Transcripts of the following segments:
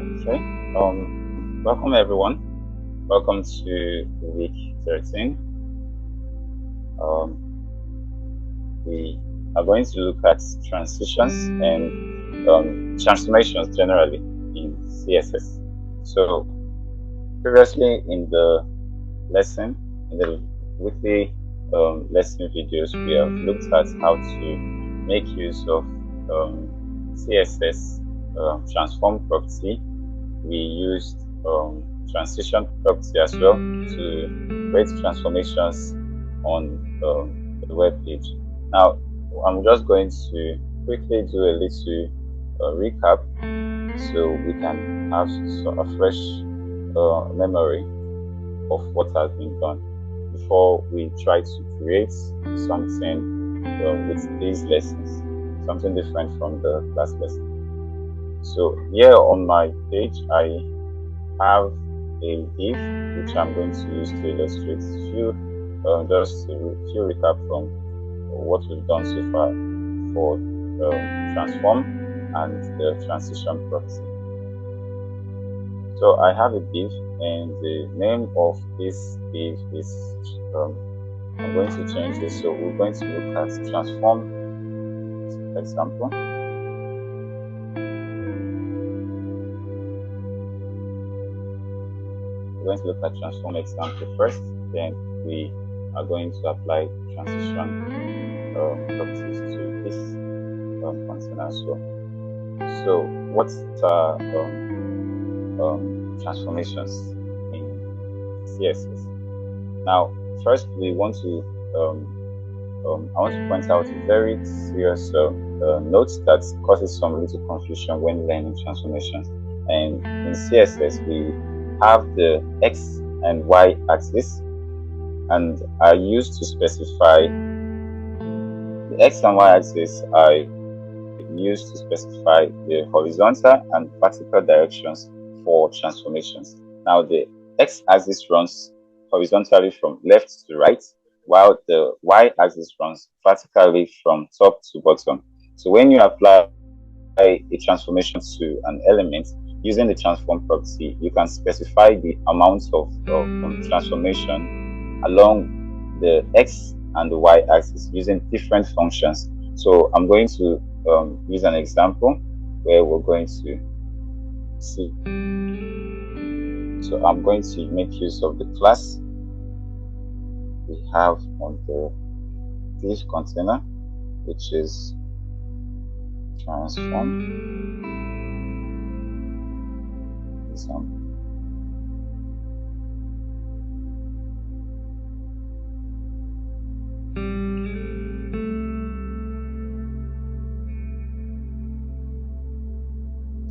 Okay. Welcome everyone. Welcome to week 13. We are going to look at transitions and transformations generally in CSS. So previously in the lesson, in the weekly lesson videos, we have looked at how to make use of CSS transform property. We used transition property as well to create transformations on the web page. Now, I'm just going to quickly do a little recap so we can have a fresh memory of what has been done before we try to create something with these lessons, something different from the class lesson. So here on my page, I have a div which I'm going to use to illustrate just a few recap from what we've done so far for transform and the transition property. So I have a div, and the name of this div is I'm going to change this. So we're going to look at transform example. We're going to look at transform example first, then we are going to apply transition properties to this container as well. So what are transformations in CSS? Now, first we want to I want to point out a very serious note that causes some little confusion when learning transformations. And in CSS, we have the X and Y axis, and are used to specify the X and Y axis are used to specify the horizontal and vertical directions for transformations. Now, the X axis runs horizontally from left to right, while the Y axis runs vertically from top to bottom. So when you apply a transformation to an element using the transform property, you can specify the amount of transformation along the X and the Y axis using different functions. So I'm going to use an example where we're going to see. So I'm going to make use of the class we have on the div container, which is transform example.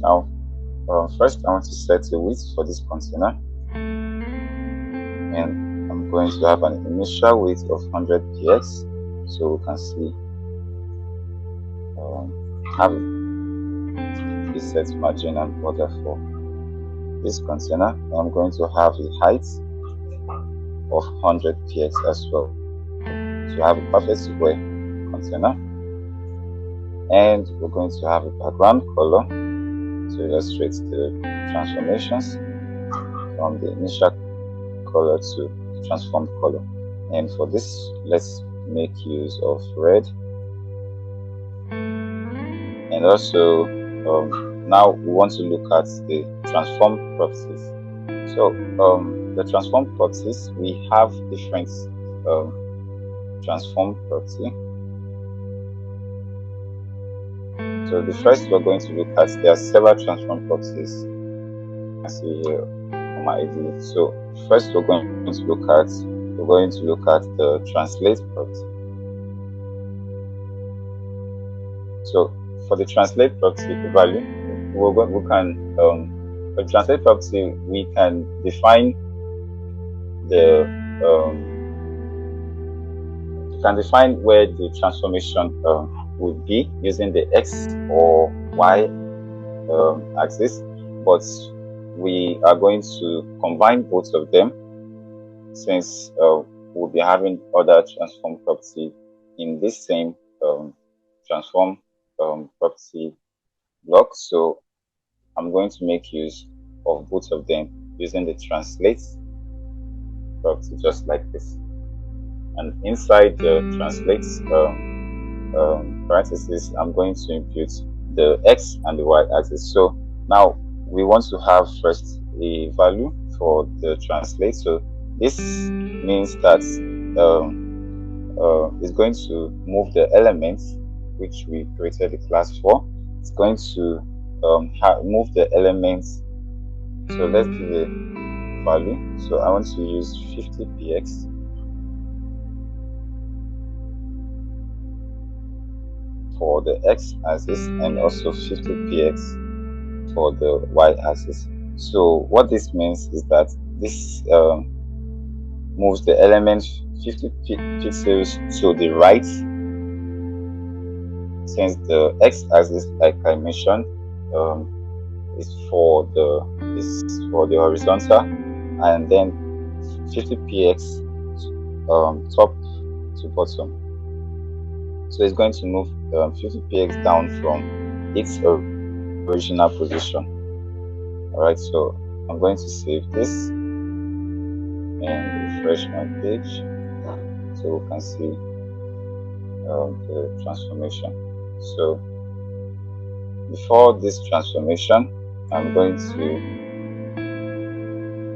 Now, first I want to set a width for this container, and I'm going to have an initial width of 100 px, so we can see have a set margin and border for this container. I'm going to have a height of 100 px as well, to have a perfect square container. And we're going to have a background color to illustrate the transformations from the initial color to the transformed color. And for this, let's make use of red. And also now we want to look at the transform properties. So the transform properties, we have different transform property. So the first we're going to look at, there are several transform properties. You can see here on my ID. So first we're going to look at the translate property. So for the translate property value, for the translate property, we can define where the transformation would be using the X or Y axis, but we are going to combine both of them since we'll be having other transform property in this same transform property block. So I'm going to make use of both of them using the translate property, just like this. And inside the translate parentheses, I'm going to impute the x and the y axis. So now we want to have first a value for the translate. So this means that it's going to move the elements which we created the class for. It's going to move the elements. So let's give a value. So I want to use 50px for the x-axis and also 50px for the y-axis. So what this means is that this moves the element 50 pixels to the right, since the x-axis, like I mentioned, is for the horizontal, and then 50px top to bottom. So it's going to move 50px down from its original position. Alright, so I'm going to save this and refresh my page so we can see the transformation. So before this transformation, I'm going to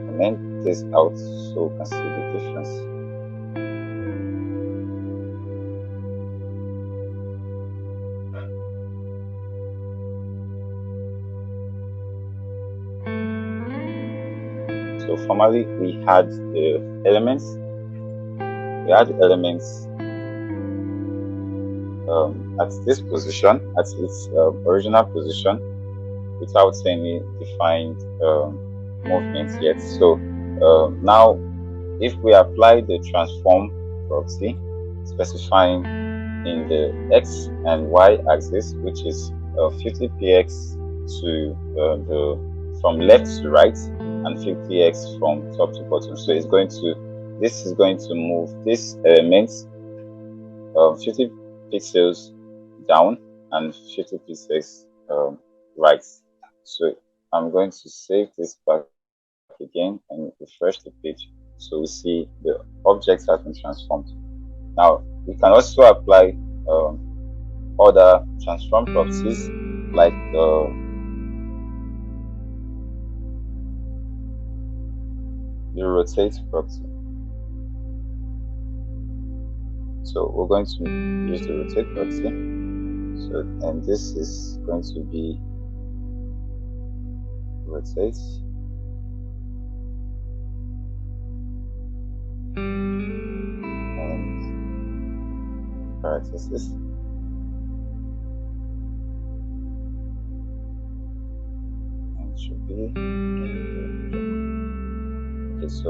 comment this out so we can see the difference. So formally, we had the elements. We had elements at this position, at its original position, without any defined movement yet. So now, if we apply the transform property, specifying in the x and y axis, which is 50px to from left to right, and 50x from top to bottom. So this is going to move this element 50 pixels down and 50 pixels right. So I'm going to save this back again and refresh the page so we see the object has been transformed. Now we can also apply other transform properties like the rotate property. So we're going to use the rotate property. So, and this is going to be rotate and parentheses. And it should be okay. So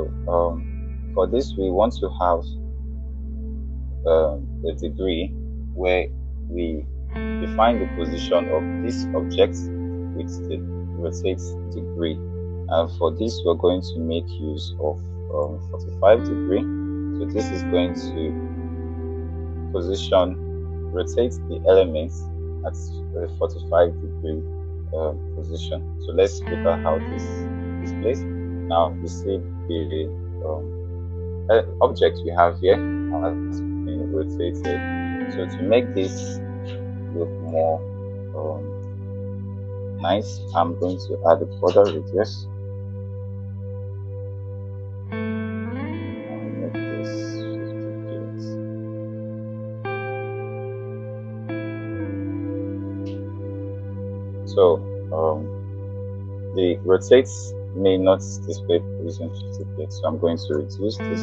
for this we want to have the degree where we define the position of this object with the rotate degree, and for this we're going to make use of 45 degree. So this is going to rotate the elements at a 45 degree position. So let's look at how this displays. Now you see the object we have here has been rotated. So to make this look more nice, I'm going to add a border radius and make this 50 pixels. So the rotates may not display using 50 pixels, so I'm going to reduce this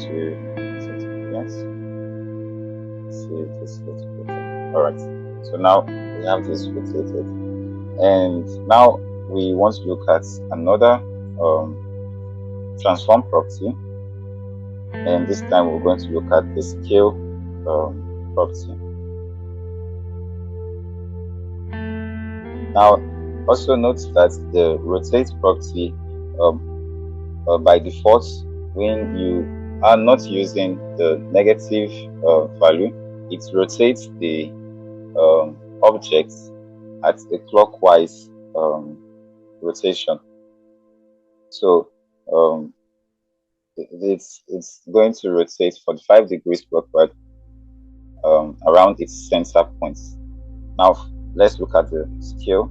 to 50 pixels. See this looks better. Alright, so now we have this rotated, and now we want to look at another transform property, and this time we're going to look at the scale property. Now also note that the rotate property by default, when you are not using the negative value, it rotates the object at a clockwise rotation. So it's going to rotate 45 degrees backward around its center points. Now let's look at the scale.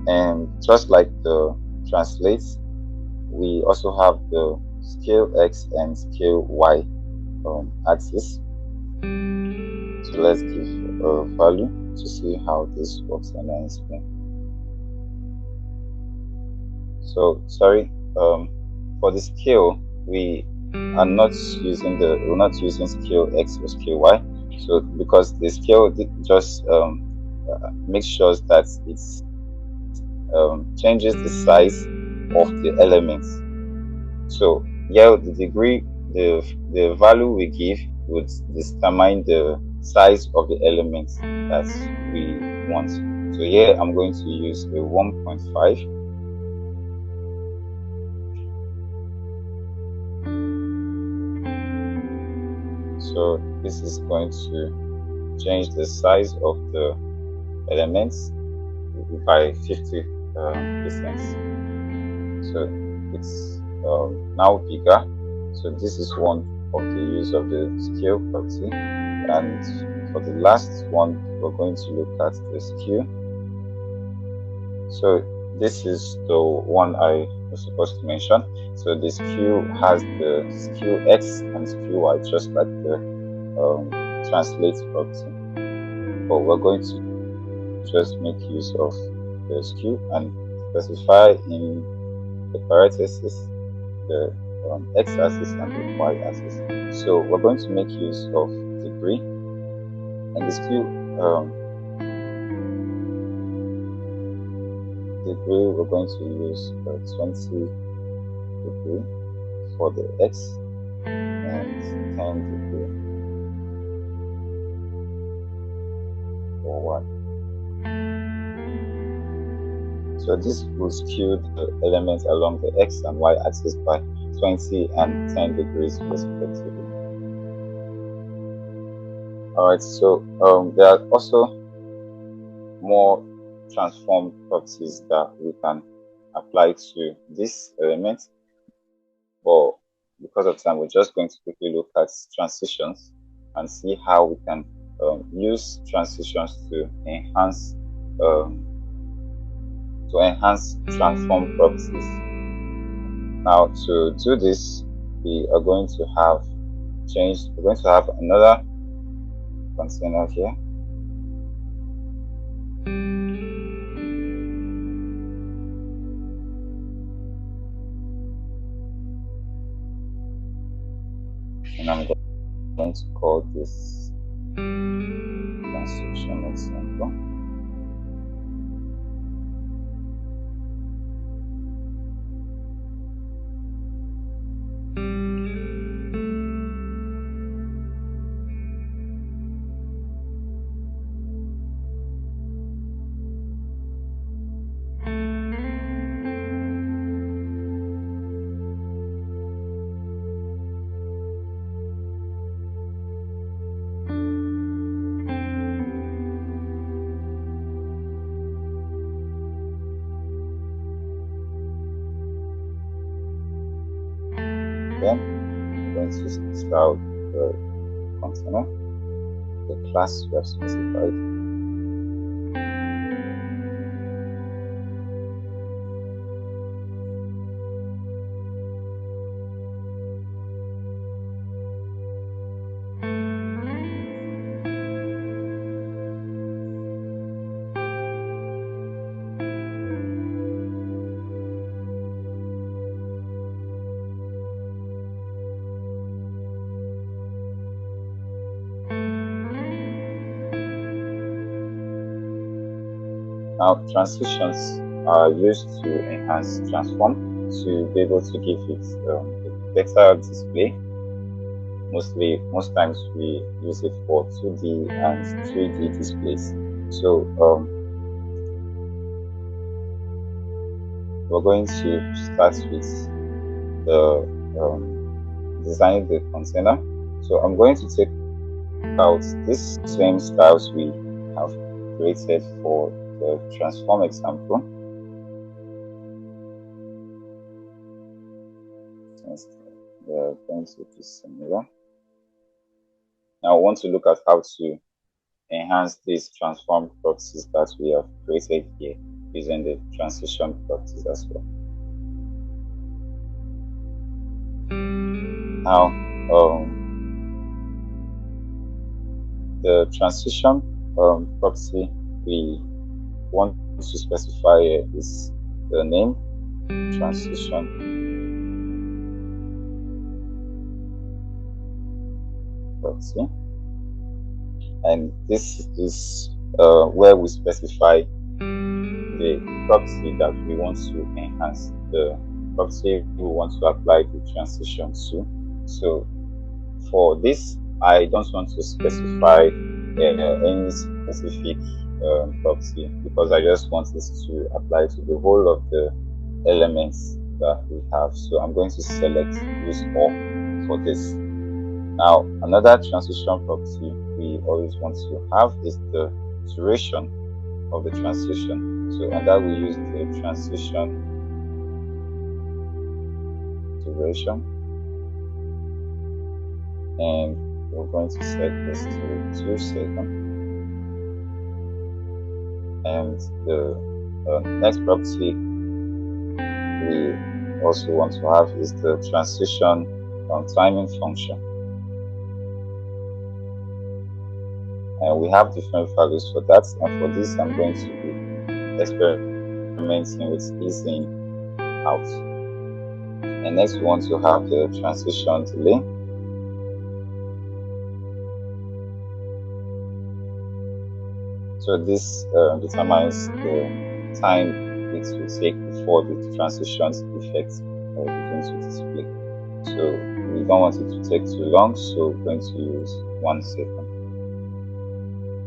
And just like the translate, we also have the scale X and scale Y axis. So let's give a value to see how this works and then explain. So sorry, for the scale, we're not using scale X or scale Y. So because the scale just makes sure that it's changes the size of the elements. So yeah, the degree, the value we give would determine the size of the elements that we want. So here I'm going to use a 1.5. So this is going to change the size of the elements by 50%. So it's now bigger. So this is one of the use of the scale property. And for the last one, we're going to look at the skew. So this is the one I was supposed to mention. So the skew has the skew X and skew Y, just like the translate property. But we're going to just make use of the skew and specify in the parentheses the x-axis and the y-axis. So we're going to make use of degree, and the skew degree we're going to use 20 degree for the x and 10 degree for y. So this will skew the elements along the x and y axis by 20 and 10 degrees respectively. Alright, so there are also more transform properties that we can apply to this element, but because of time, we're just going to quickly look at transitions and see how we can use transitions to enhance transform properties. Now, to do this, we are going to have another container here. And I'm going to call this construction example. Then I'm going to style the container, the class we have specified. Now, transitions are used to enhance transform to be able to give it a better display. Most times we use it for 2D and 3D displays. So we're going to start with the designing the container. So I'm going to take out these same styles we have created for the transform example. Since the principle is similar. Now I want to look at how to enhance these transform properties that we have created here using the transition properties as well. Now, the transition property we want to specify here is the name transition property, and this is where we specify the property that we want to enhance, the property we want to apply the transition to. So for this, I don't want to specify any specific property, because I just want this to apply to the whole of the elements that we have. So I'm going to select use all for this. Now, another transition property we always want to have is the duration of the transition. So on that we use the transition duration, and we're going to set this to 2 seconds. And the next property we also want to have is the transition timing function. And we have different values for that, and for this I'm going to be experimenting with easing out. And next we want to have the transition delay. So this determines the time it will take before the transition effect begins to display. So we don't want it to take too long, so we're going to use 1 second.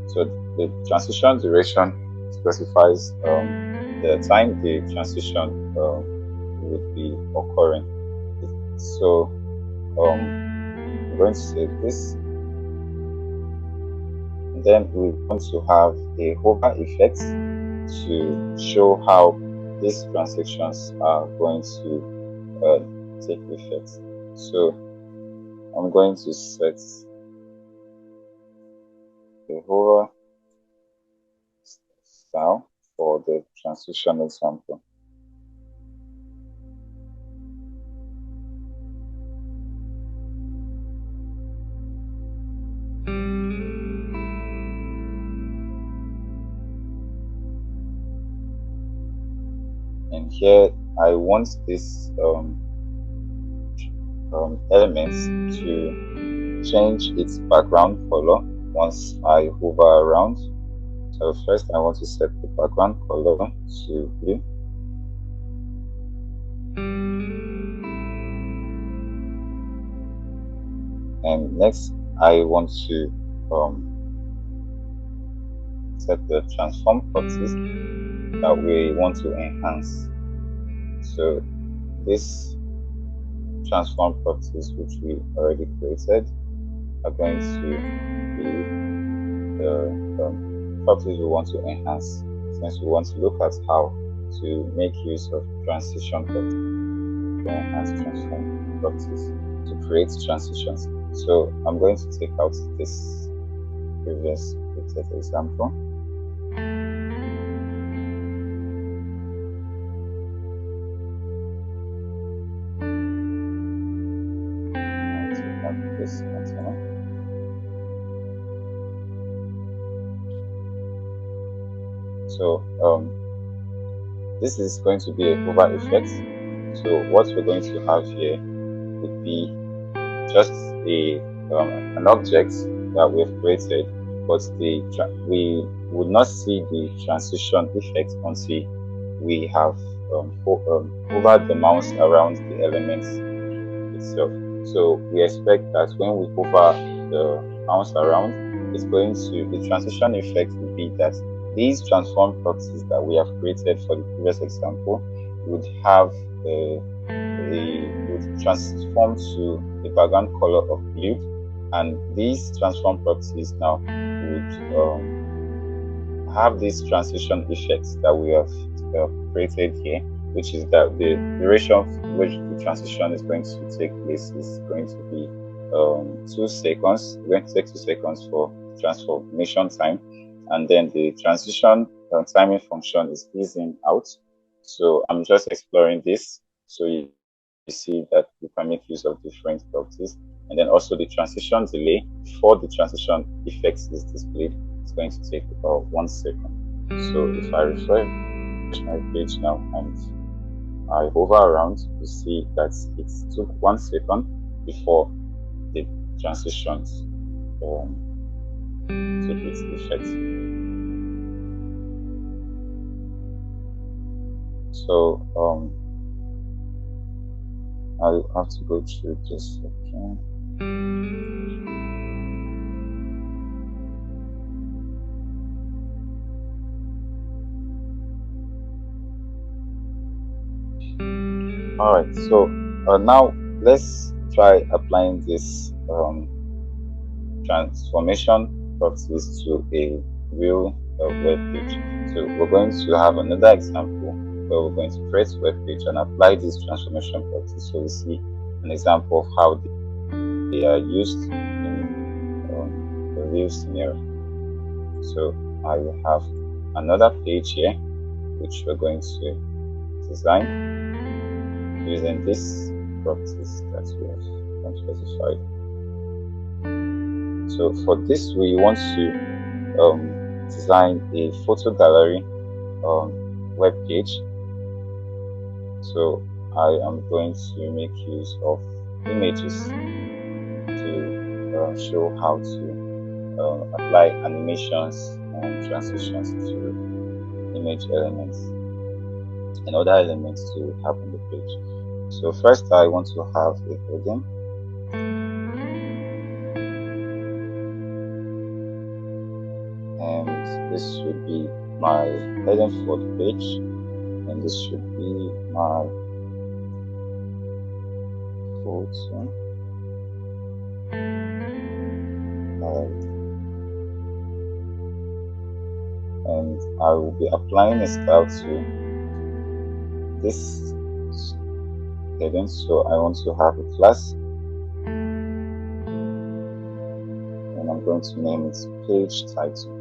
So the transition duration specifies the time the transition would be occurring. So I'm going to save this. And then we want to have a hover effect to show how these transactions are going to take effect. So I'm going to set a hover style for the transition example. And here I want this elements to change its background color once I hover around. So first I want to set the background color to blue. And next I want to set the transform properties that we want to enhance. So this transform properties which we already created are going to be the properties we want to enhance, since we want to look at how to make use of transition properties to enhance transform properties to create transitions. So I'm going to take out this previous created example. This container. So this is going to be a hover effect. So what we're going to have here would be just an object that we've created, but we would not see the transition effect until we have hovered the mouse around the element itself. So we expect that when we hover the mouse around, it's going to, the transition effect will be that these transform properties that we have created for the previous example would have would transform to the background color of blue, And these transform properties now would have these transition effects that we have created here, which is that the duration of which the transition is going to take place is going to be 2 seconds. We're going to take 2 seconds for transformation time, and then the transition timing function is easing out. So I'm just exploring this, so you see that you can make use of different properties. And then also the transition delay before the transition effects is displayed is going to take about 1 second. So if I refresh my page now and I hover around, you see that it took 1 second before the transitions took its effect. So I'll have to go through this again. All right, so now let's try applying this transformation properties to a real web page. So we're going to have another example where we're going to create a web page and apply these transformation properties. So we see an example of how they are used in the real scenario. So I have another page here which we're going to design using these properties that we have specified. So for this, we want to design a photo gallery web page. So I am going to make use of images to show how to apply animations and transitions to image elements and other elements to have on the page. So first I want to have a heading, and this should be my heading for the page, and this should be my photo. And I will be applying a style to this heading. So I want to have a class, and I'm going to name it page title.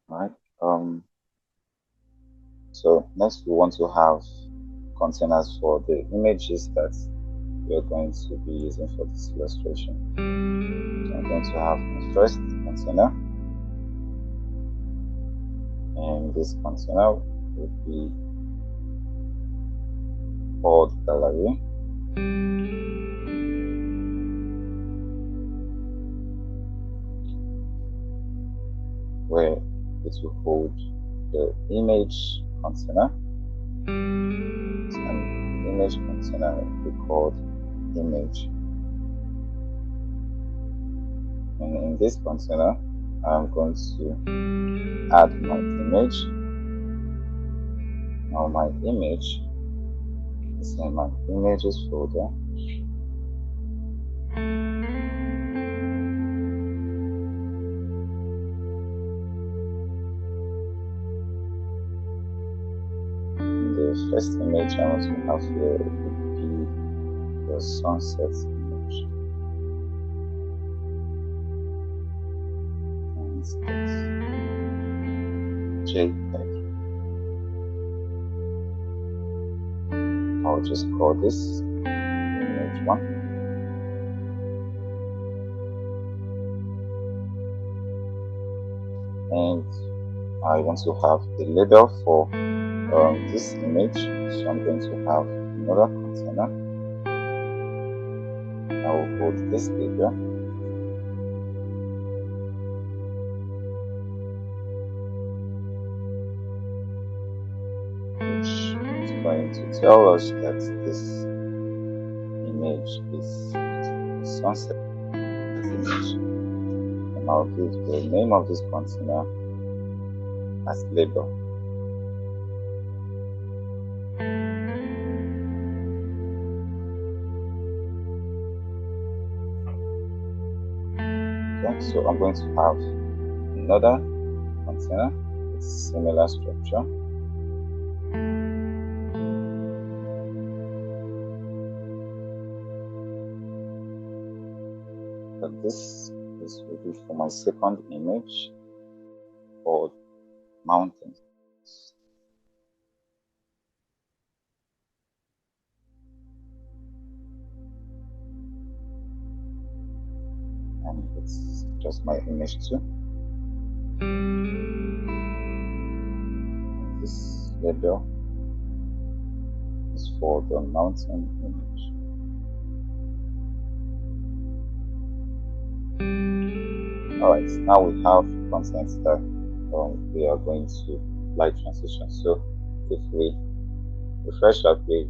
Right. So next we want to have containers for the images that we are going to be using for this illustration. So I'm going to have my first container, and this container will be called gallery. Where it will hold the image container, and the image container will be called image. And in this container, I'm going to add my image. Now my image is in my images folder. The first image I want to have here would be the sunset image. And it's JPEG. I'll just call this image 1. And I want to have the label for this image, so I'm going to have another container. I will hold this label, which is going to tell us that this image is a sunset image. And I'll give the name of this container as label. Okay, so I'm going to have another container with similar structure. But this will be for my second image for mountains. And it's just my image too. And this label is for the mountain image. Alright, now we have content that we are going to apply transition. So if we refresh our page,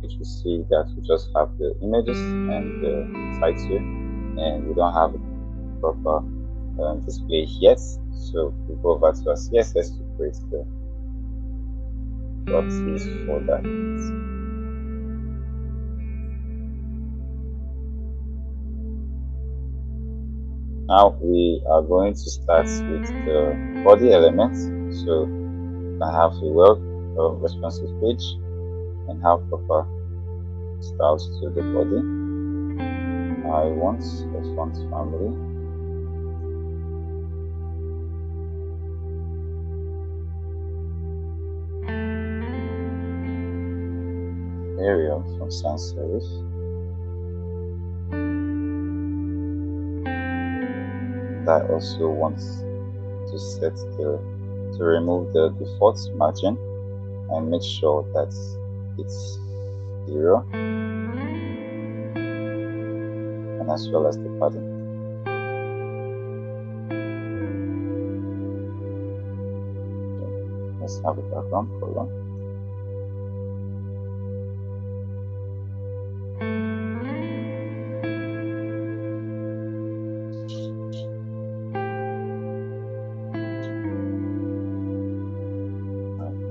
we see that we just have the images and the title, and we don't have a proper display yet. So we go over to our CSS to create the properties for that. Now we are going to start with the body element. So you can have a responsive page and have proper styles to the body. I want a font family. Arial from sans serif. And I also want to set to remove the default margin and make sure that it's 0, and as well as the padding. Okay, let's have a background color.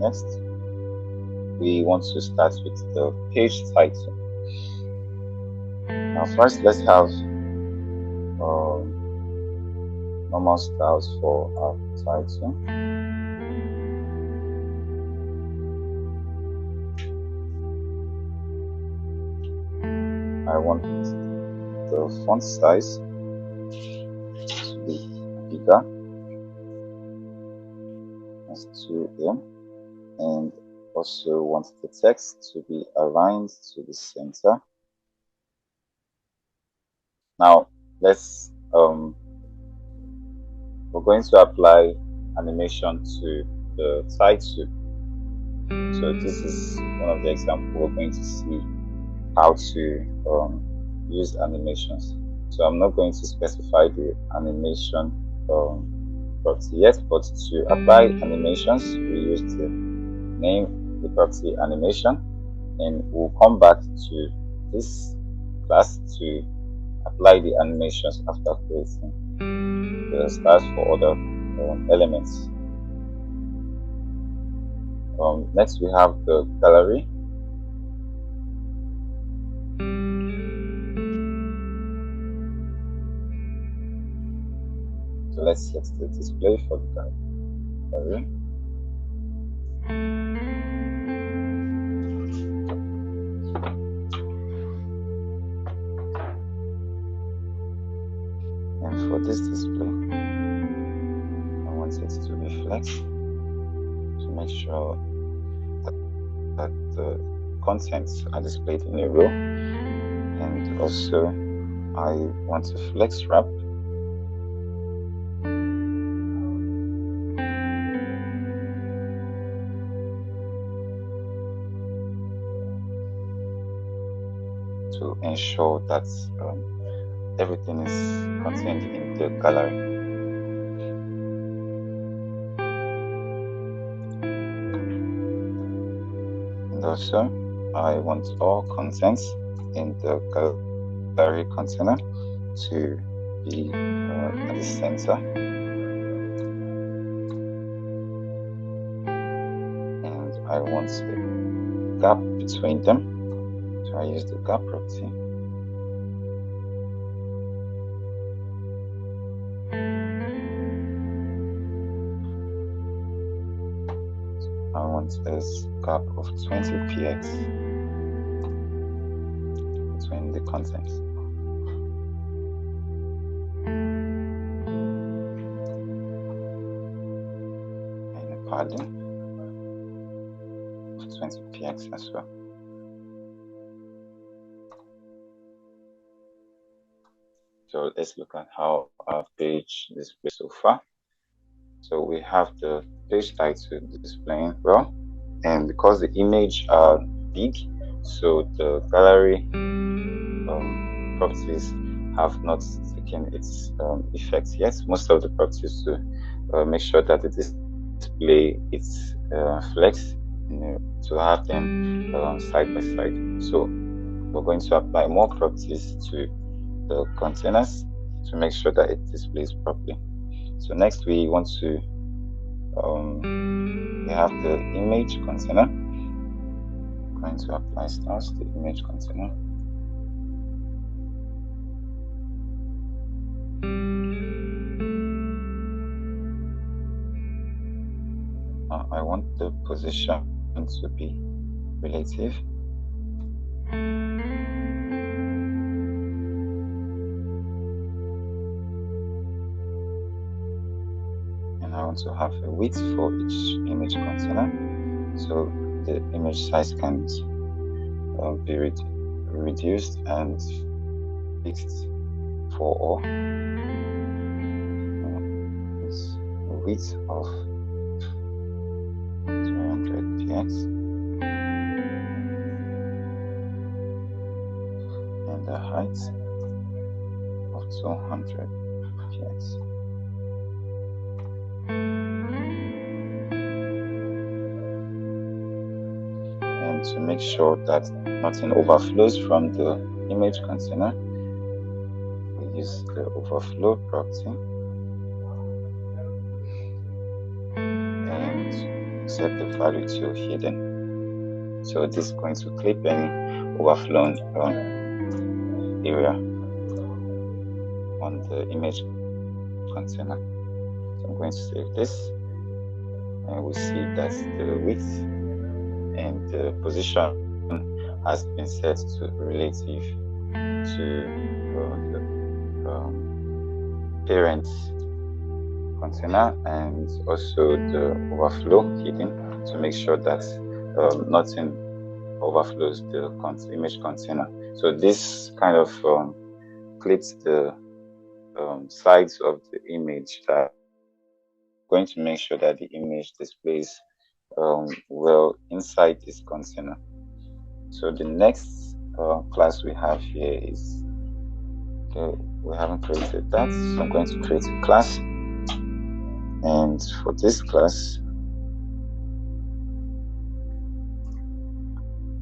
Next, we want to start with the page title. Now first, let's have normal styles for our title. I want the font size to be bigger, as 2M, and also want the text to be aligned to the center. Now let's we're going to apply animation to the title. So this is one of the examples we're going to see how to use animations. So I'm not going to specify the animation property yet, but to apply animations, we use the name the property animation, and we'll come back to this class to apply the animations after creating the styles for other elements. Next, we have the gallery. So let's set the display for the gallery. And for this display, I want it to be flex to make sure that the contents are displayed in a row. And also, I want to flex wrap to ensure that everything is contained in the gallery. And also, I want all contents in the gallery container to be at the center. I want a gap between them, so I use the gap property. I want a gap of 20 px between the contents. And a padding of 20 px as well. So let's look at how our page displays so far. So we have the page title displaying well, and because the image are big, so the gallery properties have not taken its effect yet. Most of the properties to make sure that the display is flex, to have them side by side. So we're going to apply more properties to the containers to make sure that it displays properly. So next we want to we have the image container. I'm going to apply styles the image container. I want the position to be relative. And I want to have a width for each image container, so the image size can be reduced and fixed for all. It's a width of 300 px and a height of 200 px. And to make sure that nothing overflows from the image container, we use the overflow property and set the value to hidden. So this is going to clip any overflown area on the image container. So I'm going to save this, and we see that the width and the position has been set to relative to the parent container, and also the overflow hidden to make sure that nothing overflows the image container. So this kind of clips the sides of the image that going to make sure that the image displays well inside this container. So the next class we have here is, we haven't created that, so I'm going to create a class, and for this class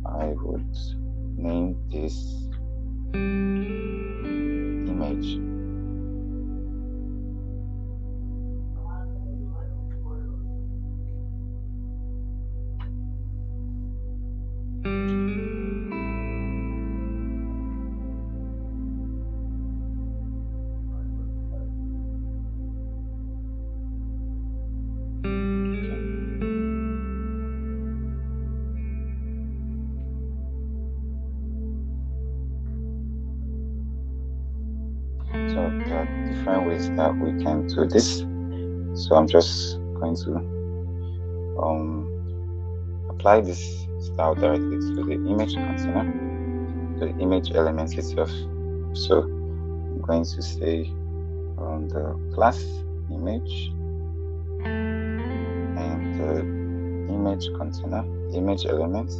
I would name this image. So there are different ways that we can do this. So I'm just going to apply this style directly to the image container, the image element itself. So I'm going to say the class image and the image container, image element.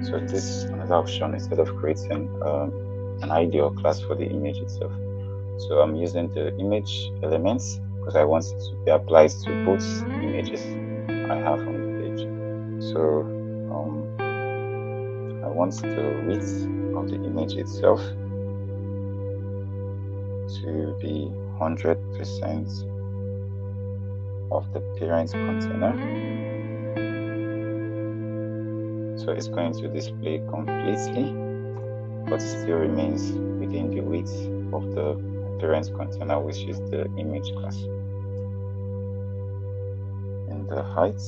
So this is another option instead of creating an ideal class for the image itself. So I'm using the image elements because I want it to be applied to both images I have on the page. So I want the width of the image itself to be 100% of the parent container. So it's going to display completely, but still remains within the width of the parent container, which is the image class. And the height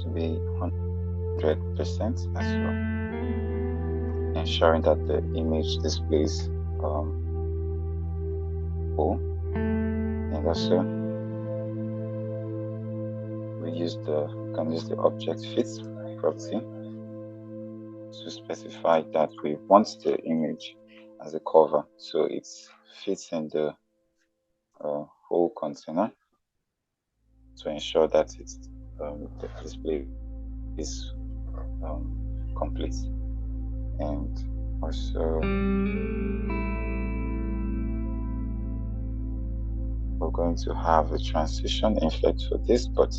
to be 100% as well, ensuring that the image displays full. And also we can use the object fit property to specify that we want the image as a cover, so it fits in the whole container to ensure that the display is complete. And also we're going to have a transition effect for this, but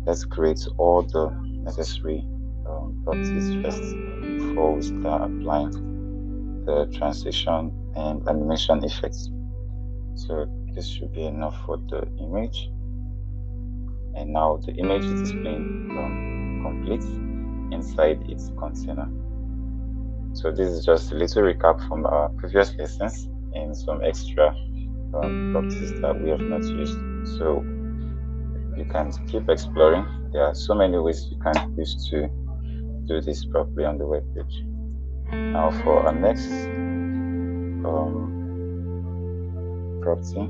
let's create all the necessary properties first before we start applying the transition and animation effects. So this should be enough for the image. And now the image is displaying complete inside its container. So this is just a little recap from our previous lessons and some extra properties that we have not used. So you can keep exploring. There are so many ways you can use to do this properly on the web page. Now for our next property,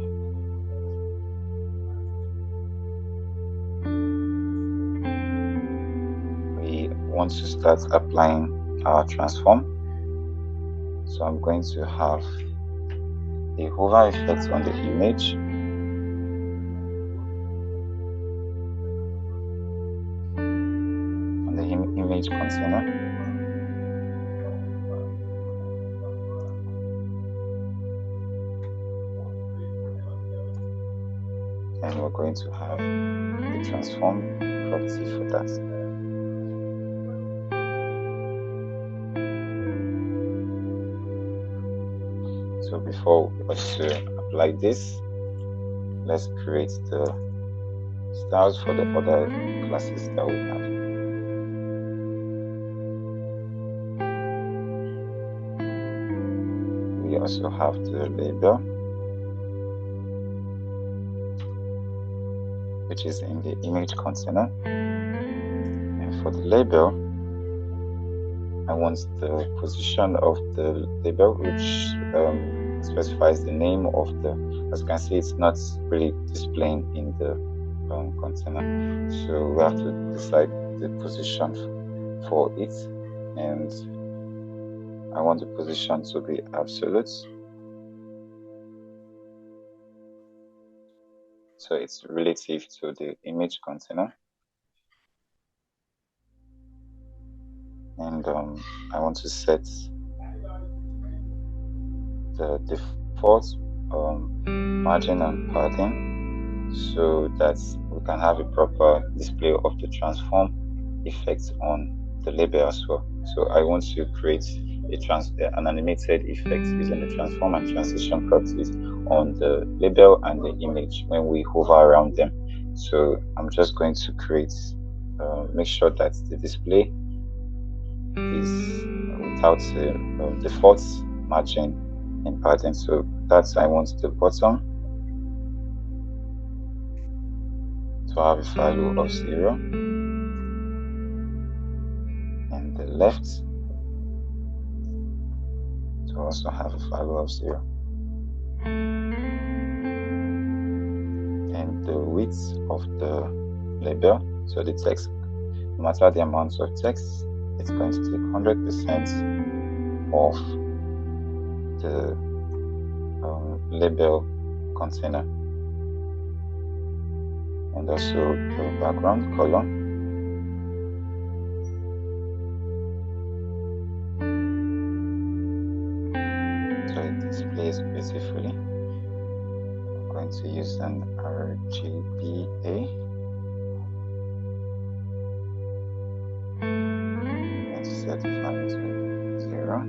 we want to start applying our transform. So I'm going to have a hover effect on the image. On the image container. And we're going to have the transform property for that. So before we also apply this, let's create the styles for the other classes that we have. We also have the label, which is in the image container. And for the label, I want the position of the label, which specifies the name of the, as you can see, it's not really displaying in the container. So we have to decide the position for it. And I want the position to be absolute. So it's relative to the image container. And I want to set the default margin and padding so that we can have a proper display of the transform effect on the label as well. So I want to create an animated effect using the transform and transition properties on the label and the image when we hover around them. So I'm just going to make sure that the display is without the default margin and pattern. So that's, I want the bottom to have a value of 0 and the left to also have a value of 0. And the width of the label, so the text, no matter the amount of text, it's going to take 100% of the label container. And also the background color. So it displays beautifully. I'm going to use an RGBA. And set the value to 0.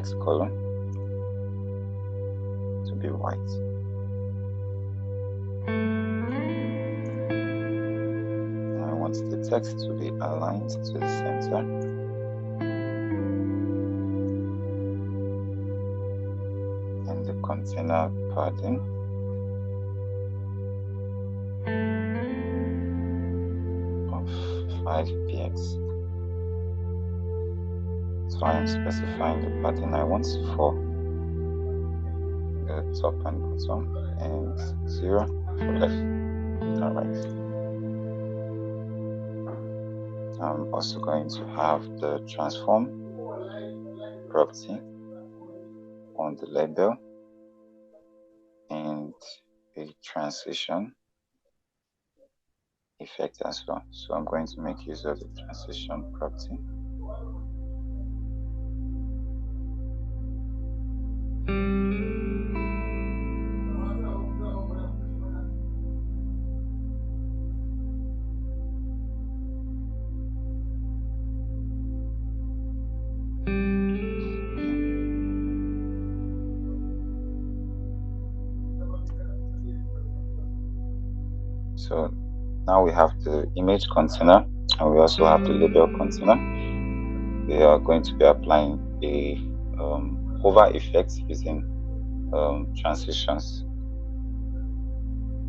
text column to be white. I want the text to be aligned to the center. And the container padding of 5px. So I am specifying the padding I want for the top and bottom, and 0 for left and right. I'm also going to have the transform property on the label and a transition effect as well. So I'm going to make use of the transition property. So now we have the image container and we also have the label container. We are going to be applying a hover effect using transitions.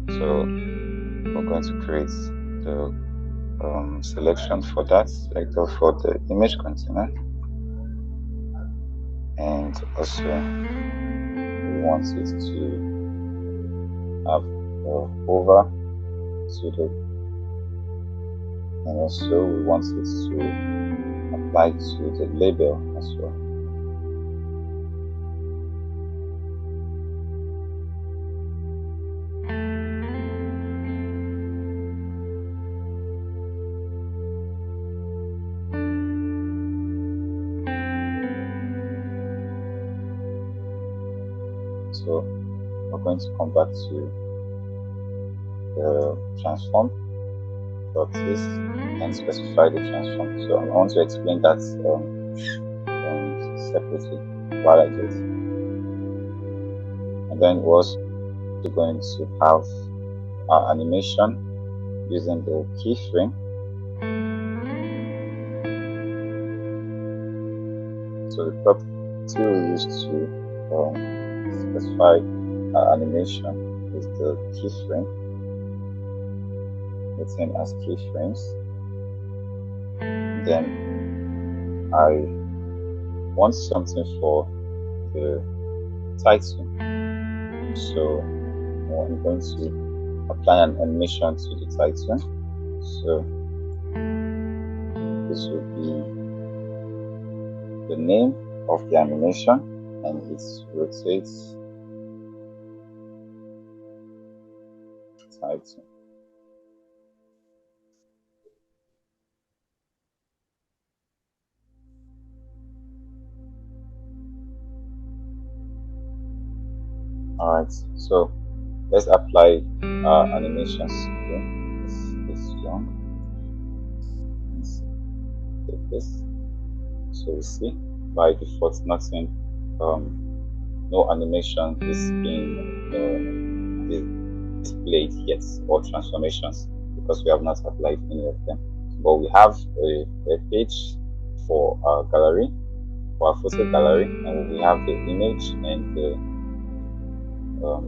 So we're going to create the selection for that, selector for the image container, and also we want it to have a hover to the, and also we want it to apply to the label as well. So we're going to come back to the transform properties and specify the transform. So I want to explain that separately while I do it. And then we're also going to have our animation using the keyframe. So the property we use to specify our animation is the keyframe, written as keyframes. Then I want something for the title, so I'm going to apply an animation to the title. So this will be the name of the animation, and it rotates title. Alright, so let's apply animations. Okay, this long. Let's take this. So we see by default nothing, no animation is being displayed yet, or transformations, because we have not applied any of them. But we have a page for our gallery, for our photo gallery, and we have the image and the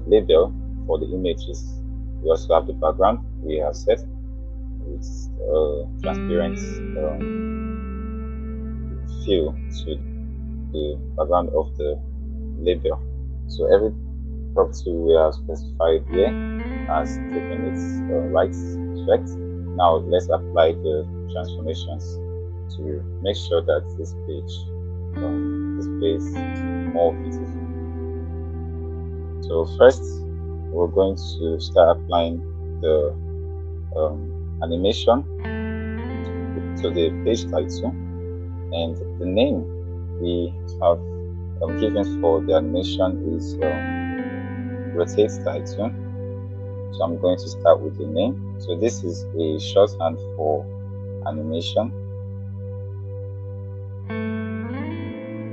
label for the images. We also have the background we have set with transparent feel to the background of the label. So every property we have specified here has taken its right effect. Now let's apply the transformations to make sure that this page displays more beautiful. So first, we're going to start applying the animation to the page title, and the name we have given for the animation is rotate title. So I'm going to start with the name. So this is a shorthand for animation.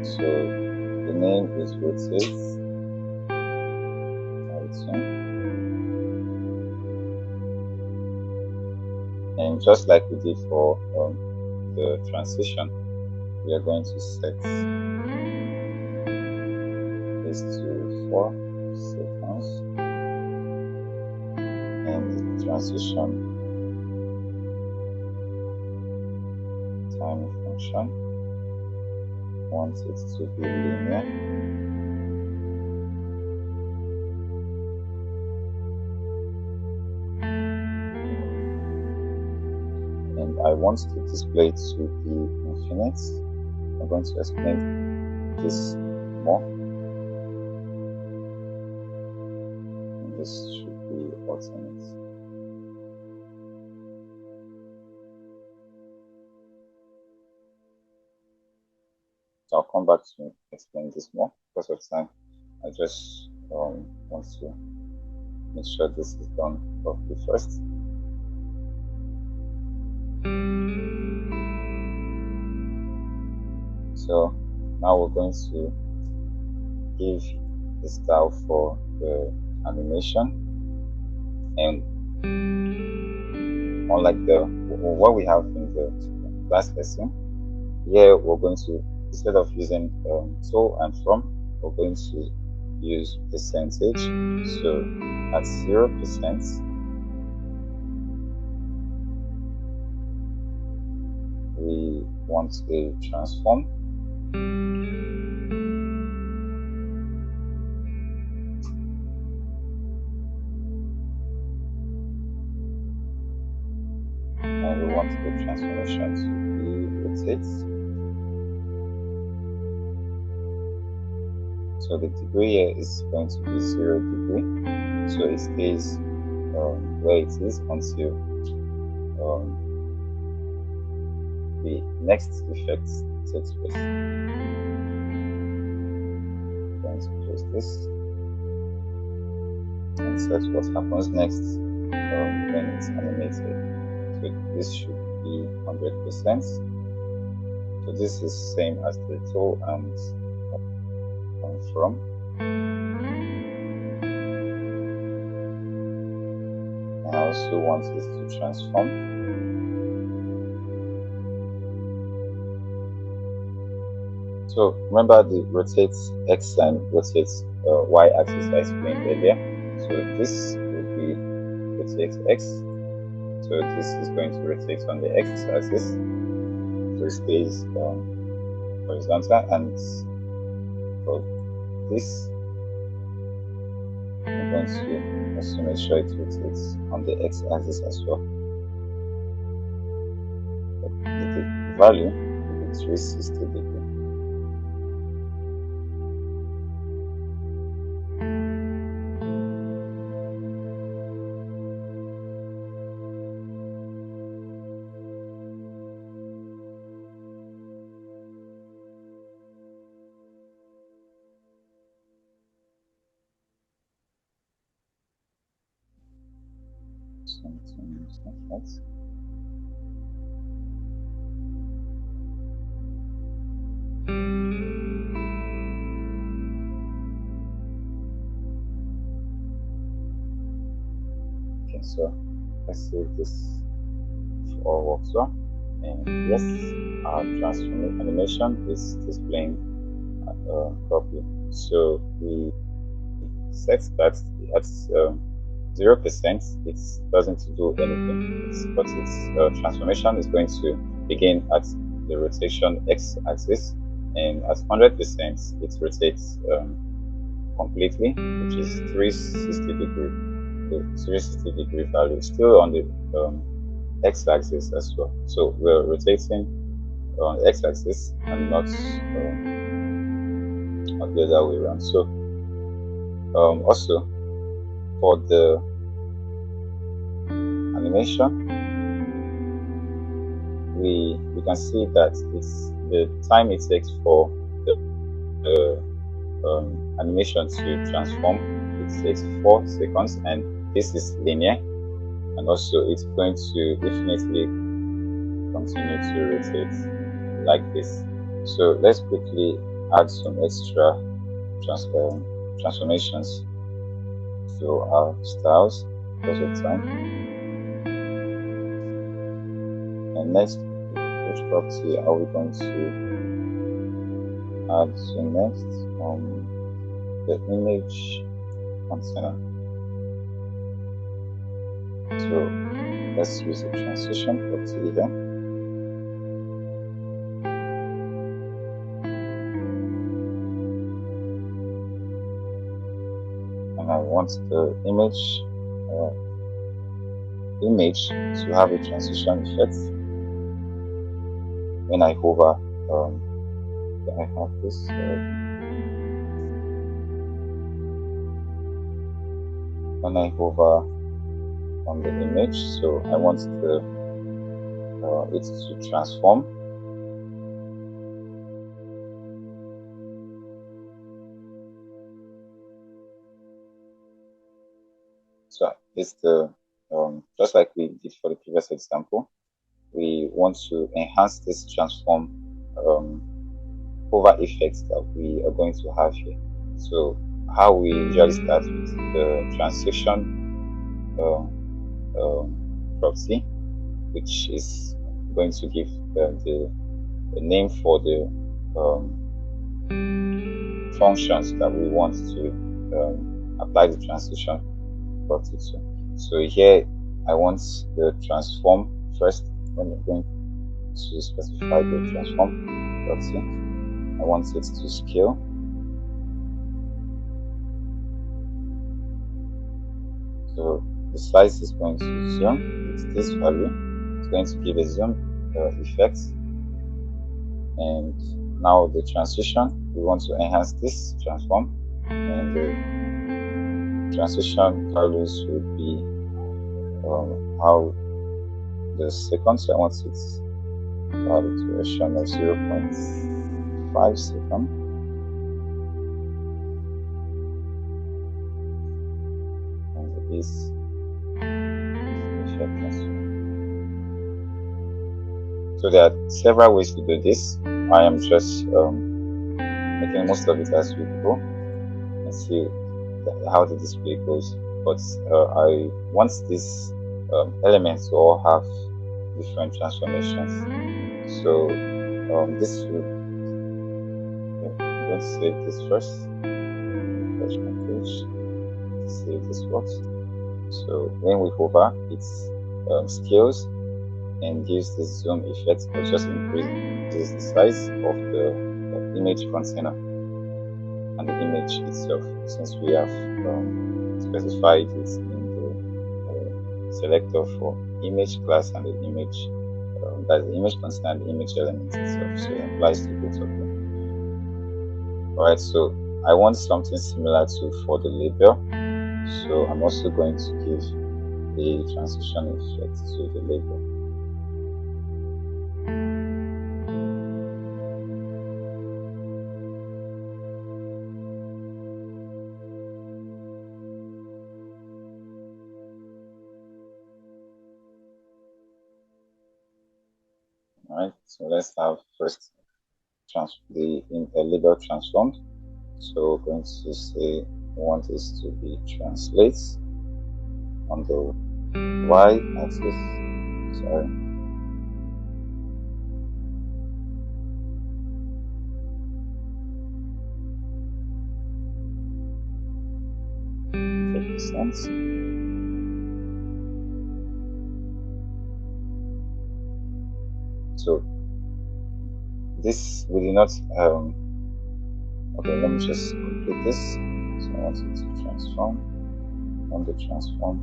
So the name is rotate. And just like we did for the transition, we are going to set this to 4 seconds, and the transition time function wants it to be linear. And I want to display it to be infinite. I'm going to explain this more. And this should be alternate. So I'll come back to explain this more because of time. I just want to make sure this is done properly first. So now we're going to give the style for the animation, and unlike what we have in the last lesson, here we're going to, instead of using to and from, we're going to use percentage. So at 0%, we want a transform. And we want the transformation to be rotate. So the degree here is going to be 0 degree. So it stays where it is until the next effect takes place. I'm going to close this and set what happens next when it's animated. So this should be 100%. So this is same as the to and from. I also want this to transform. So remember the rotate X and rotate Y axis I explained earlier. So this will be rotate X. So this is going to rotate on the X axis. So it stays horizontal, and for this, I'm going to also make sure it rotates on the X axis as well. But the value will be 360 degrees. Something like that. Okay, so let's see if this all works well. And yes, our transform animation is displaying properly. So we set that at 0%, it doesn't do anything, but its transformation is going to begin at the rotation X axis, and at 100% it rotates completely, which is 360 degree. The 360 degree value is still on the X axis as well. So we're rotating on the X axis and not the other way around. So also for the animation, we can see that it's the time it takes for the animation to transform. It takes 4 seconds, and this is linear, and also it's going to definitely continue to rotate like this. So let's quickly add some extra transformations to our styles because of time. And next, which property are we going to add to next? The image container. So let's use the transition property here. And I want the image to have a transition effect. When I hover, I have this. When I hover on the image, so I want it to transform. So it's the just like we did for the previous example, we want to enhance this transform hover effects that we are going to have here. So how we usually start with the transition property, which is going to give the name for the functions that we want to apply the transition property to. So here I want the transform first. When I'm going to specify the transform property, I want it to scale. So the size is going to zoom. It's this value. It's going to give a zoom effect. And now the transition, we want to enhance this transform, and the transition values will be how the second. So I want it to have a duration of 0.5 seconds. And this effect transform. So there are several ways to do this. I am just making most of it as we go and see how the display goes. But I want this elements to all have different transformations. So this will, I'm going to save this first. Refresh my page. Save this works. So when we hover, it scales and gives the zoom effect, but just increases the size of the image container and the image itself, since we have specified it in the selector for image class and the image, that's the image container and the image element itself, so it applies to both of them. Alright, so I want something similar to for the label, so I'm also going to give a transition effect to the label. Alright, so let's have first the label transformed. So we're going to say we want this to be translate on the y-axis. Sorry. Sense. So this we did not okay, let me just complete this. So I want it to transform on the transform.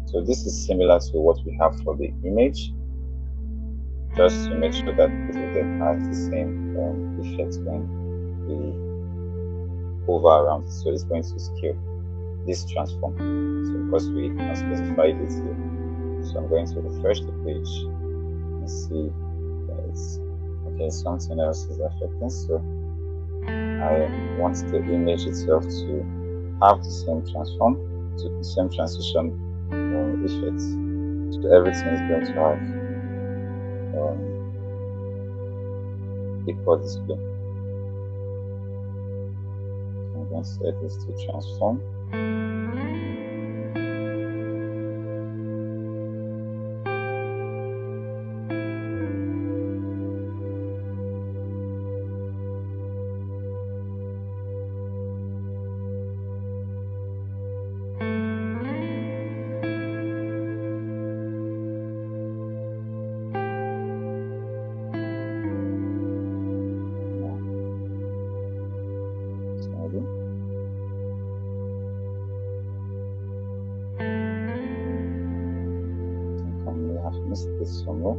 So this is similar to what we have for the image, just to make sure that both of them have the same effects when we hover around. So it's going to scale this transform. So because we have specified it here, so I'm going to refresh the page and see that it's okay. Something else is affecting. So I want the image itself to have the same transform. the same transition effects. So everything is going to have equal display. I'm going to set this to transform. Missed this somewhere.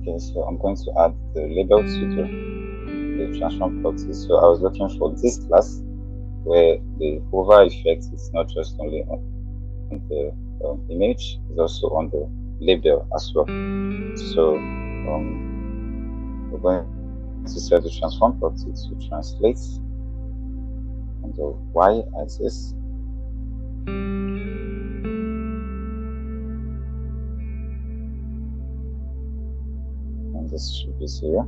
Okay, so I'm going to add the label to the transform property. So I was looking for this class where the hover effect is not just only on the image, it's also on the label as well. So we're going to set the transform property to translate on the y-axis. And this should be 0.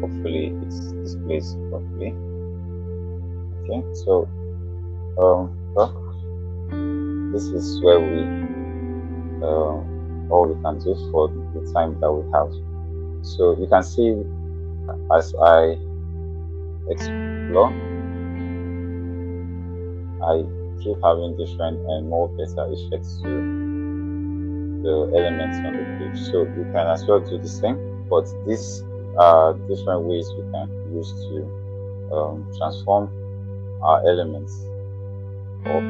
Hopefully it displays properly. Okay, so this is where all we can do for the time that we have. So you can see as I explore, I keep having different and more better effects to the elements on the page. So you can as well do the same, but these are different ways we can use to transform our elements or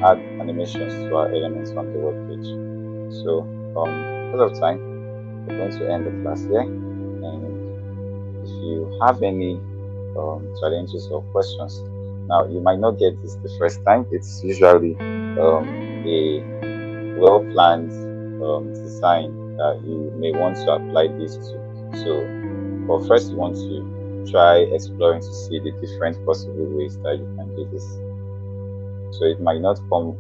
add animations to our elements on the web page. So because of time, we're going to end the class here. And if you have any challenges or questions, now you might not get this the first time. It's usually a well-planned design that you may want to apply this to. So, but first you want to try exploring to see the different possible ways that you can do this. So it might not come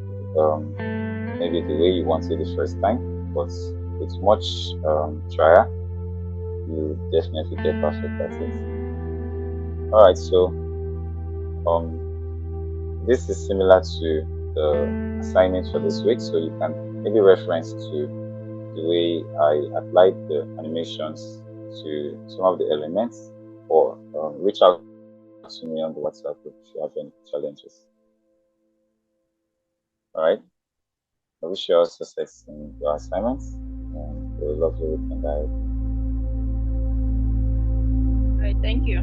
maybe the way you wanted the first time, but with much trial, you definitely get perfect at it. Alright, so this is similar to the assignment for this week, so you can maybe reference to the way I applied the animations to some of the elements, or reach out to me on the WhatsApp group if you have any challenges. Alright, I wish you all success in your assignments and a lovely weekend ahead. All right, thank you.